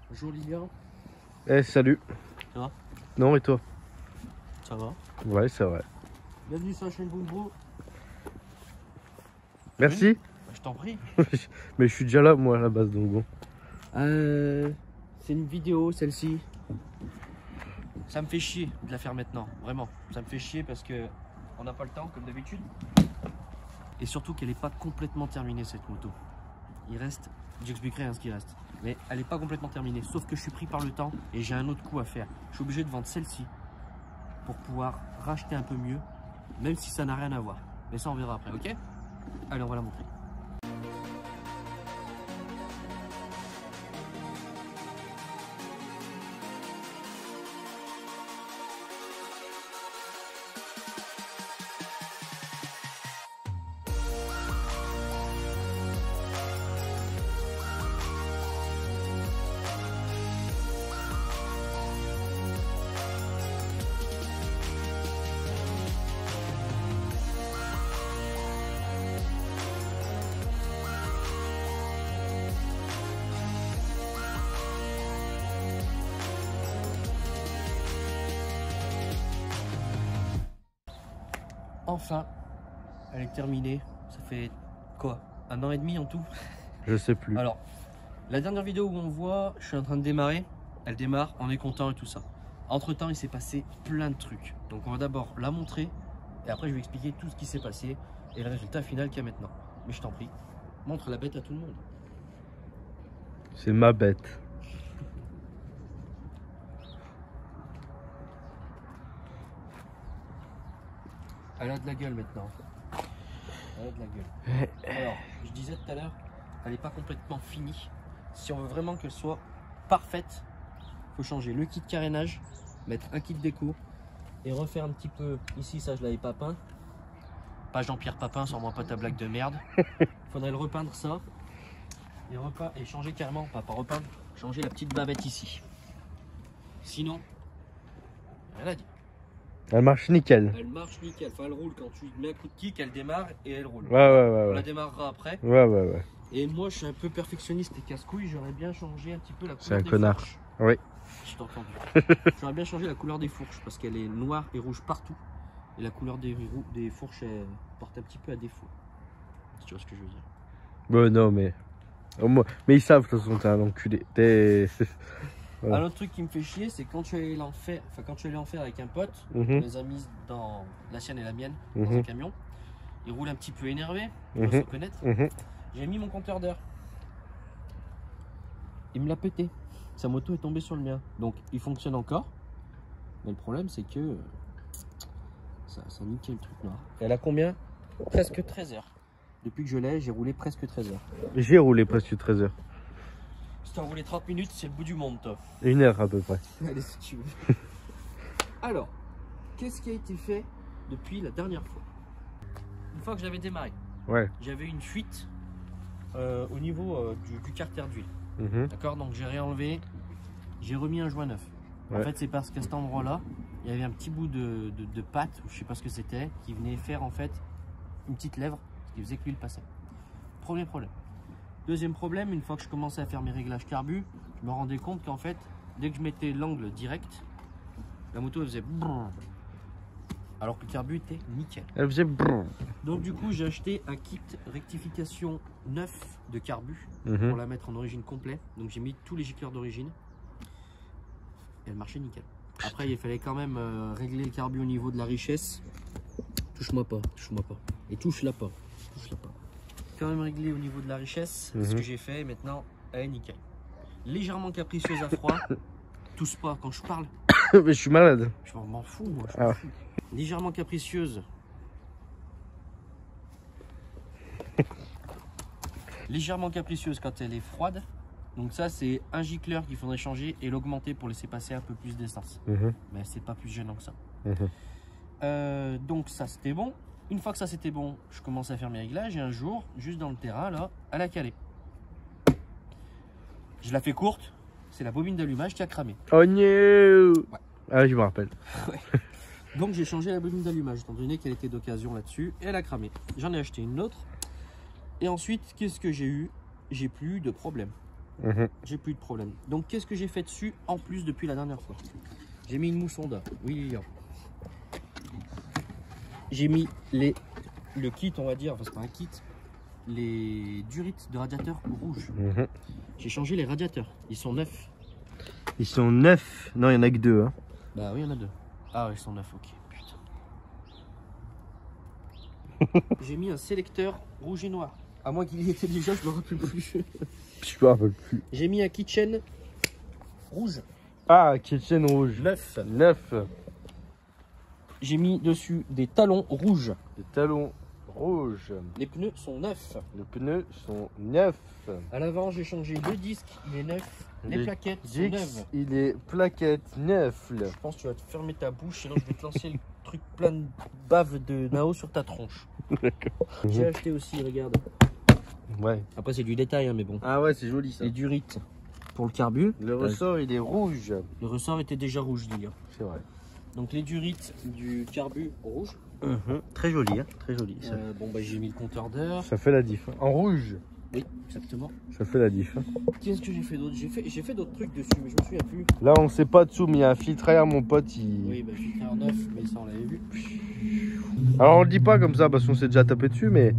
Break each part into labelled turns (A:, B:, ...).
A: Bonjour Lilian.
B: Eh salut.
A: Ça va?
B: Non et toi?
A: Ça va?
B: Ouais c'est vrai.
A: Bienvenue sur la chaîne Boombo.
B: Merci.
A: Bah, je t'en prie.
B: Mais je suis déjà là moi à la base donc bon.
A: C'est une vidéo celle-ci. Ça me fait chier de la faire maintenant, vraiment. Ça me fait chier parce que on n'a pas le temps comme d'habitude. Et surtout qu'elle n'est pas complètement terminée cette moto. Il reste, j'expliquerai ce qui reste. Mais elle n'est pas complètement terminée. Sauf que je suis pris par le temps et j'ai un autre coup à faire. Je suis obligé de vendre celle-ci pour pouvoir racheter un peu mieux, même si ça n'a rien à voir. Mais ça on verra après, ok? Allez, on va la montrer. Enfin, elle est terminée. Ça fait quoi? 1 an et demi en tout?
B: Je sais plus.
A: Alors, la dernière vidéo où on voit, je suis en train de démarrer. Elle démarre, on est content et tout ça. Entre temps, il s'est passé plein de trucs. Donc, on va d'abord la montrer et après, je vais expliquer tout ce qui s'est passé et le résultat final qu'il y a maintenant. Mais je t'en prie, montre la bête à tout le monde.
B: C'est ma bête.
A: Elle a de la gueule maintenant. Elle a de la gueule. Alors, je disais tout à l'heure, elle n'est pas complètement finie. Si on veut vraiment qu'elle soit parfaite, il faut changer le kit carénage, mettre un kit déco et refaire un petit peu. Ici, ça, je l'avais pas peint. Pas Jean-Pierre Papin, sors-moi pas ta blague de merde. Faudrait le repeindre ça et changer carrément, pas repeindre, changer la petite bavette ici. Sinon, rien à dire.
B: Elle marche nickel.
A: Elle marche nickel, enfin elle roule quand tu mets un coup de kick, elle démarre et elle roule.
B: Ouais.
A: On la démarrera après.
B: Ouais.
A: Et moi je suis un peu perfectionniste et casse-couille, j'aurais bien changé un petit peu la couleur
B: C'est un
A: des
B: connard.
A: fourches.
B: Oui.
A: Je t'ai entendu. J'aurais bien changé la couleur des fourches parce qu'elle est noire et rouge partout. Et la couleur des fourches elle porte un petit peu à défaut. Si tu vois ce que je veux dire.
B: Bon non mais. Mais ils savent de toute façon t'es un enculé. T'es. Voilà.
A: Un autre truc qui me fait chier, c'est quand tu allais en faire, avec un pote, on les a mis dans la sienne et la mienne, dans un camion. Il roule un petit peu énervé, on va se connaître. J'ai mis mon compteur d'heure. Il me l'a pété. Sa moto est tombée sur le mien. Donc il fonctionne encore. Mais le problème c'est que ça niquait le truc noir. Elle a combien? Presque 13 heures. Depuis que je l'ai, j'ai roulé presque 13 heures.
B: J'ai roulé presque 13 heures.
A: Si t'as roulé 30 minutes, c'est le bout du monde, toi.
B: 1 heure à peu près.
A: Allez, si tu veux. Alors, qu'est-ce qui a été fait depuis la dernière fois? Une fois que j'avais démarré, j'avais une fuite au niveau du carter d'huile. D'accord, donc j'ai réenlevé, j'ai remis un joint neuf. En fait, c'est parce qu'à cet endroit-là, il y avait un petit bout de pâte, ou je sais pas ce que c'était, qui venait faire en fait une petite lèvre, ce qui faisait que l'huile passait. Premier problème. Deuxième problème, une fois que je commençais à faire mes réglages carbu, je me rendais compte qu'en fait, dès que je mettais l'angle direct, la moto elle faisait brrr, alors que le carbu était nickel.
B: Elle faisait brrr.
A: Donc du coup, j'ai acheté un kit rectification neuf de carbu pour la mettre en origine complet. Donc j'ai mis tous les gicleurs d'origine et elle marchait nickel. Après, il fallait quand même régler le carbu au niveau de la richesse. Touche-moi pas. Et touche-la pas. Quand même réglé au niveau de la richesse, ce que j'ai fait. Maintenant, elle est nickel. Légèrement capricieuse à froid. Tousse pas quand je parle.
B: Mais je suis malade.
A: Je m'en fous, moi. Je m'en fous. Légèrement capricieuse. Légèrement capricieuse quand elle est froide. Donc ça, c'est un gicleur qu'il faudrait changer et l'augmenter pour laisser passer un peu plus d'essence. Mais c'est pas plus gênant que ça. Donc ça, c'était bon. Une fois que ça c'était bon, je commence à faire mes réglages et un jour, juste dans le terrain, là, elle a calé. Je la fais courte, c'est la bobine d'allumage qui a cramé.
B: Oh no. Ah, je me rappelle.
A: Donc j'ai changé la bobine d'allumage, étant donné qu'elle était d'occasion là-dessus, et elle a cramé. J'en ai acheté une autre. Et ensuite, qu'est-ce que j'ai eu? J'ai plus eu de problème. j'ai plus de problème. Donc qu'est-ce que j'ai fait dessus en plus depuis la dernière fois? J'ai mis une mousse Honda. Oui, Lilian. J'ai mis le kit, on va dire, enfin c'est pas un kit, les durites de radiateur rouge. J'ai changé les radiateurs, ils sont neufs.
B: Ils sont neufs? Non, il y en a que 2. Hein.
A: Bah oui, il y en a 2. Ah ouais, ils sont neufs, ok. Putain. J'ai mis un sélecteur rouge et noir. À moins qu'il y était déjà, je me rappelle plus.
B: Je me rappelle plus.
A: J'ai mis un kitchen rouge.
B: Ah, kitchen rouge. Neuf.
A: J'ai mis dessus des talons rouges.
B: Des talons rouges.
A: Les pneus sont neufs.
B: Les pneus sont neufs.
A: À l'avant, j'ai changé le disque, il est neuf. Les plaquettes sont neuves.
B: Il est plaquettes neuf.
A: Je pense que tu vas te fermer ta bouche, sinon je vais te lancer le truc plein de bave de Nao sur ta tronche.
B: D'accord.
A: J'ai acheté aussi, regarde.
B: Ouais.
A: Après, c'est du détail, hein, mais bon.
B: Ah ouais, c'est joli ça.
A: Les durites pour le carbu.
B: Le ressort, il est rouge.
A: Le ressort était déjà rouge, Lilian.
B: C'est vrai.
A: Donc les durites du carbu rouge.
B: Très joli, hein. Très joli. Ça.
A: Bon, bah j'ai mis le compteur d'heure.
B: Ça fait la diff. Hein. En rouge.
A: Oui, exactement.
B: Ça fait la diff. Hein.
A: Qu'est-ce que j'ai fait d'autre? J'ai fait d'autres trucs dessus, mais je me souviens plus.
B: Là, on sait pas dessous, mais il y a un filtre à air, mon pote.
A: Oui, bah filtre à neuf, mais ça on l'avait vu.
B: Alors, on le dit pas comme ça parce qu'on s'est déjà tapé dessus, mais.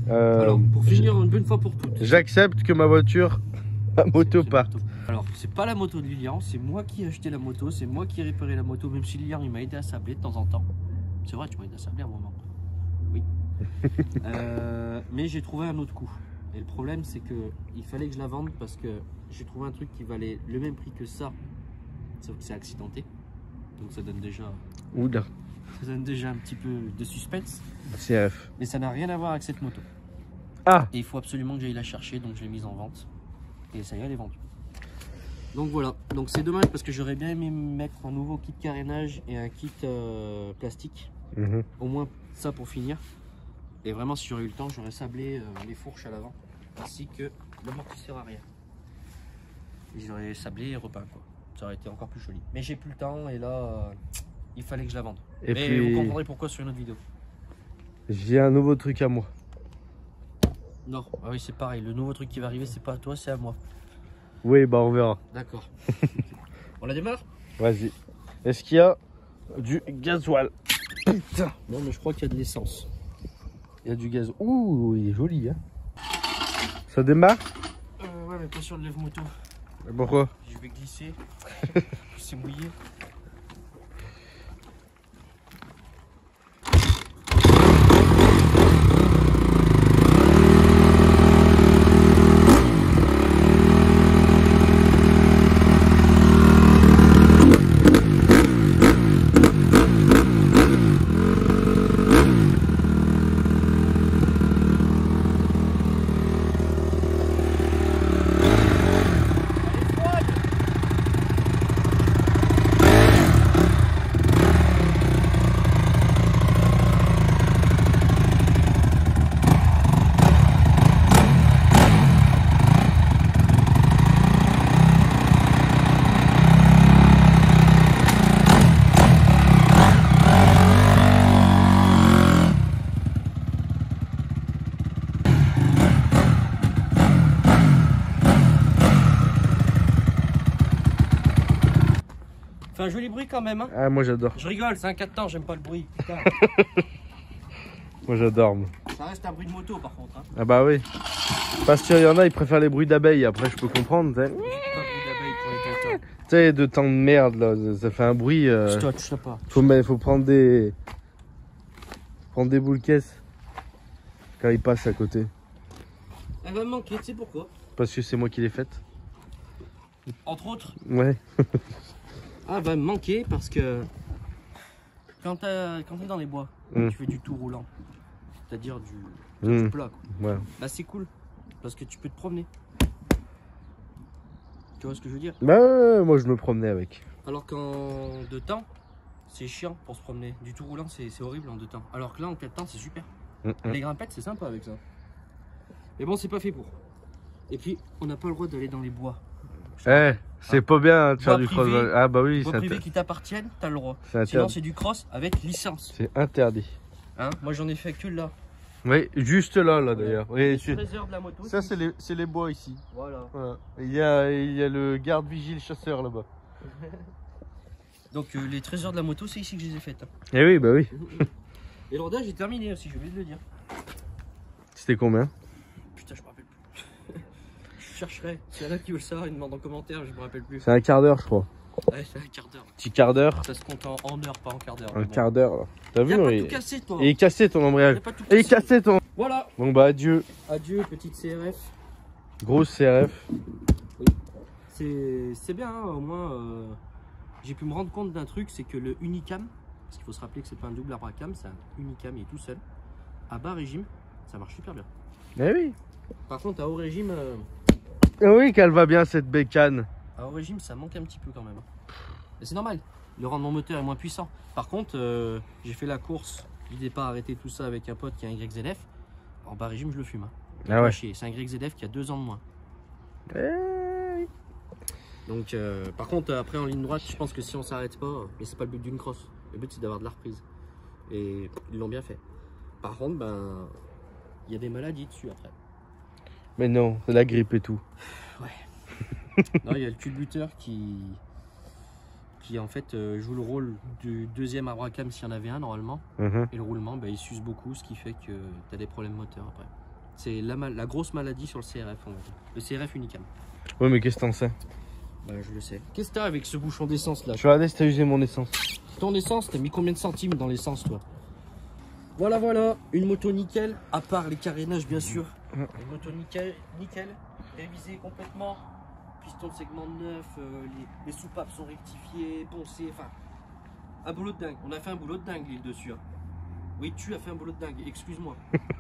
A: Alors, pour finir une bonne fois pour toutes.
B: J'accepte que ma moto parte.
A: Alors, c'est pas la moto de Lilian, c'est moi qui ai acheté la moto, c'est moi qui ai réparé la moto, même si Lilian il m'a aidé à sabler de temps en temps. C'est vrai, tu m'as aidé à sabler à un moment. Oui. Mais j'ai trouvé un autre coup. Et le problème, c'est que il fallait que je la vende parce que j'ai trouvé un truc qui valait le même prix que ça, sauf que c'est accidenté. Donc ça donne déjà.
B: Oula.
A: Ça donne déjà un petit peu de suspense.
B: CF.
A: Mais ça n'a rien à voir avec cette moto.
B: Ah.
A: Et il faut absolument que j'aille la chercher, donc je l'ai mise en vente. Et ça y est, elle est vendue. Donc voilà, donc c'est dommage parce que j'aurais bien aimé mettre un nouveau kit carénage et un kit plastique. Au moins ça pour finir. Et vraiment, si j'aurais eu le temps, j'aurais sablé les fourches à l'avant ainsi que l'amortisseur arrière. Et j'aurais sablé et repeint quoi. Ça aurait été encore plus joli. Mais j'ai plus le temps et là, il fallait que je la vende.
B: Et
A: mais
B: puis,
A: vous comprendrez pourquoi sur une autre vidéo.
B: J'ai un nouveau truc à moi.
A: Non, ah oui, c'est pareil. Le nouveau truc qui va arriver, c'est pas à toi, c'est à moi.
B: Oui, bah on verra.
A: D'accord. On la démarre?
B: Vas-y. Est-ce qu'il y a du gasoil? Putain.
A: Non, mais je crois qu'il y a de l'essence.
B: Il y a du gaz. Ouh, il est joli, hein. Ça démarre?
A: Ouais, mais pas sur le lève-moto.
B: Pourquoi?
A: Je vais glisser. C'est mouillé. Fait un joli bruit quand même, hein.
B: Ah, moi j'adore.
A: Je rigole, c'est un 4 temps, j'aime pas le bruit.
B: Moi j'adore.
A: Ça reste un bruit de moto par contre. Hein.
B: Ah bah oui. Parce qu'il y en a, ils préfèrent les bruits d'abeilles. Après, je peux comprendre. Tu sais, de temps de merde là, ça fait un bruit.
A: Toi, tu sais pas.
B: Faut prendre des boules caisses quand ils passent à côté.
A: Elle va me manquer, tu sais pourquoi?
B: Parce que c'est moi qui l'ai faite.
A: Entre autres.
B: Ouais.
A: Ah, elle va me manquer parce que quand t'es dans les bois, tu fais du tout roulant, c'est-à-dire du plat. Quoi.
B: Ouais.
A: Bah c'est cool parce que tu peux te promener. Tu vois ce que je veux dire?
B: Bah ouais, moi je me promenais avec.
A: Alors qu'en 2 temps, c'est chiant pour se promener. Du tout roulant, c'est horrible en 2 temps. Alors que là, en 4 temps, c'est super. Les grimpettes, c'est sympa avec ça. Mais bon, c'est pas fait pour. Et puis, on n'a pas le droit d'aller dans les bois.
B: Eh, c'est pas bien de faire du cross. Ah bah oui,
A: c'est privé qui t'appartiennent, t'as le droit.
B: Sinon,
A: c'est du cross avec licence.
B: C'est interdit.
A: Hein, moi, j'en ai fait que là.
B: Oui, juste là d'ailleurs.
A: Les trésors de la moto.
B: Ça, c'est les bois ici.
A: Voilà.
B: Il y a le garde-vigile chasseur là-bas.
A: Donc les trésors de la moto, c'est ici que je les ai faites.
B: Eh oui, bah oui.
A: Et le rodage est terminé aussi, j'ai oublié de le dire.
B: C'était combien?
A: Putain, je me rappelle plus. Je chercherai. S'il y en a qui veulent savoir, ils demandent en commentaire, je me rappelle plus.
B: C'est un quart d'heure, je crois.
A: Ouais, c'est un quart d'heure.
B: Petit quart d'heure.
A: Ça se compte en heure, pas en quart d'heure.
B: Un quart d'heure là. T'as vu?
A: Pas tout cassé, toi.
B: Il est cassé ton embrayage. Il est cassé ton.
A: Voilà.
B: Bon bah adieu.
A: Adieu, petite CRF.
B: Grosse CRF.
A: Oui. C'est bien, hein, au moins j'ai pu me rendre compte d'un truc, c'est que le Unicam, parce qu'il faut se rappeler que c'est pas un double Abracam, c'est un Unicam, il est tout seul. À bas régime, ça marche super bien.
B: Eh oui.
A: Par contre, à haut régime.
B: Oui, qu'elle va bien cette bécane.
A: À haut régime, ça manque un petit peu quand même. Mais c'est normal, le rendement moteur est moins puissant. Par contre, j'ai fait la course du départ arrêté tout ça avec un pote qui a un YZF. En bas régime, je le fume. Hein.
B: Ah ouais.
A: C'est un YZF qui a 2 ans de moins.
B: Eh...
A: Donc, par contre, après en ligne droite, je pense que si on s'arrête pas, mais c'est pas le but d'une cross. Le but c'est d'avoir de la reprise. Et ils l'ont bien fait. Par contre, ben, il y a des maladies dessus après.
B: Mais non, c'est la grippe et tout.
A: Ouais. Non, il y a le culbuteur qui en fait joue le rôle du deuxième Abracam s'il y en avait un normalement. Et le roulement, ben, il s'use beaucoup, ce qui fait que tu as des problèmes moteurs après. C'est la grosse maladie sur le CRF, on va dire. Le CRF Unicam.
B: Ouais, mais qu'est-ce que t'en sais?
A: Bah, je le sais. Qu'est-ce que t'as avec ce bouchon d'essence là?
B: Je vais regarder si t'as usé mon essence.
A: Ton essence, t'as mis combien de centimes dans l'essence toi? Voilà, une moto nickel, à part les carénages bien sûr. Une moto nickel, révisée complètement. Piston de segment neuf, les soupapes sont rectifiées, poncées, enfin... Un boulot de dingue. On a fait un boulot de dingue l'île dessus. Hein. Oui, tu as fait un boulot de dingue, excuse-moi.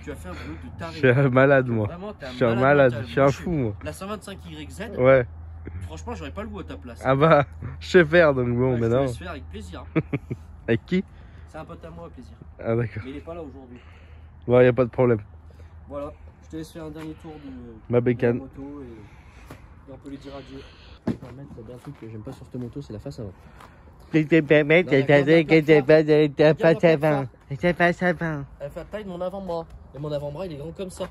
A: Tu as fait un boulot de taré.
B: Je suis un malade moi.
A: Vraiment,
B: je suis un malade, je suis un fou moi.
A: La 125YZ,
B: ouais.
A: Franchement, j'aurais pas le goût à ta place.
B: Ah bah, je sais faire donc bon, mais non.
A: Je vais faire avec plaisir.
B: Avec qui?
A: C'est un pote à moi, à plaisir.
B: Ah d'accord.
A: Mais il est pas là aujourd'hui.
B: Ouais, y a pas de problème.
A: Voilà, je te laisse faire un dernier tour de
B: ma bécane.
A: De la moto et on peut lui dire adieu. Je vais permettre un truc que j'aime pas sur cette moto, c'est la face avant. Elle fait la taille de mon avant-bras. Et mon avant-bras, il est grand comme ça.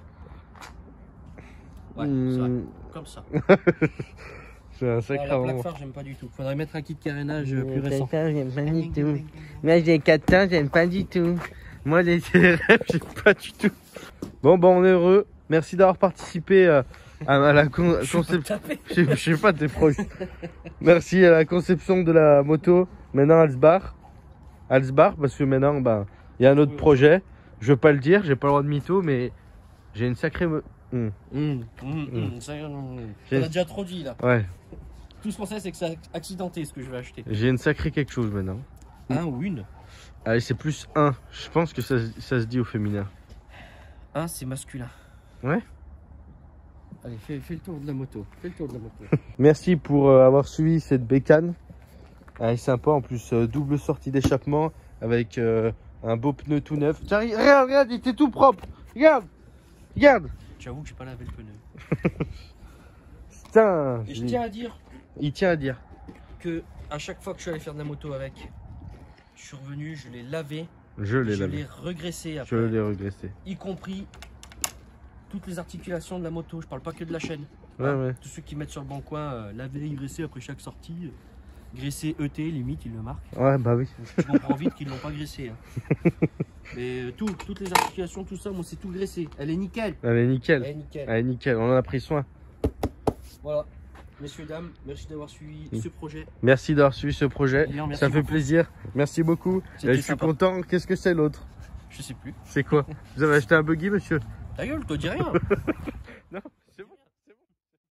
A: Ouais, c'est vrai. Comme ça.
B: C'est un sacré
A: la plaque phare, j'aime pas du tout. Faudrait mettre un kit carénage plus récent.
B: J'aime pas du tout. Moi, j'ai 4 ans, j'aime pas du tout. Moi, les CRF, j'aime pas du tout. Bon, on est heureux. Merci d'avoir participé à la conception. Je sais pas, t'es proche. Merci à la conception de la moto. Maintenant, elle se barre. Elle se barre parce que maintenant, ben, il y a un autre projet. Je veux pas le dire, j'ai pas le droit de mytho, mais j'ai une sacrée.
A: On a déjà trop dit là.
B: Ouais.
A: Tout ce qu'on sait, c'est que c'est accidenté ce que je vais acheter.
B: J'ai une sacrée quelque chose maintenant.
A: Un ou une?
B: Allez, c'est plus un. Je pense que ça se dit au féminin.
A: Un, c'est masculin.
B: Ouais.
A: Allez, fais le tour de la moto. Fais le tour de la moto.
B: Merci pour avoir suivi cette bécane. Elle est sympa en plus, double sortie d'échappement avec un beau pneu tout neuf. Tiens, regarde, il était tout propre. Regarde.
A: J'avoue que j'ai pas lavé le pneu.
B: Putain.
A: Et je tiens à dire.
B: Il tient à dire
A: que à chaque fois que je suis allé faire de la moto avec, je suis revenu, je l'ai lavé.
B: Je l'ai
A: regraissé après.
B: Je l'ai regraissé.
A: Y compris toutes les articulations de la moto. Je parle pas que de la chaîne.
B: Ouais.
A: Tous ceux qui mettent sur le bon coin, laver, graisser après chaque sortie. Graisser ET, limite, ils le marquent.
B: Ouais, bah oui.
A: Je comprends vite qu'ils l'ont pas graissé. Hein. Mais toutes les articulations, tout ça, moi c'est tout graissé. Elle est nickel.
B: Elle est nickel. On en a pris soin.
A: Voilà. Messieurs, dames, merci d'avoir suivi ce projet.
B: Merci d'avoir suivi ce projet. Ça fait plaisir. Merci beaucoup. Je suis content. Qu'est-ce que c'est l'autre?
A: Je sais plus.
B: C'est quoi? Vous avez acheté un buggy, monsieur?
A: Ta gueule, toi dis rien.
B: Non.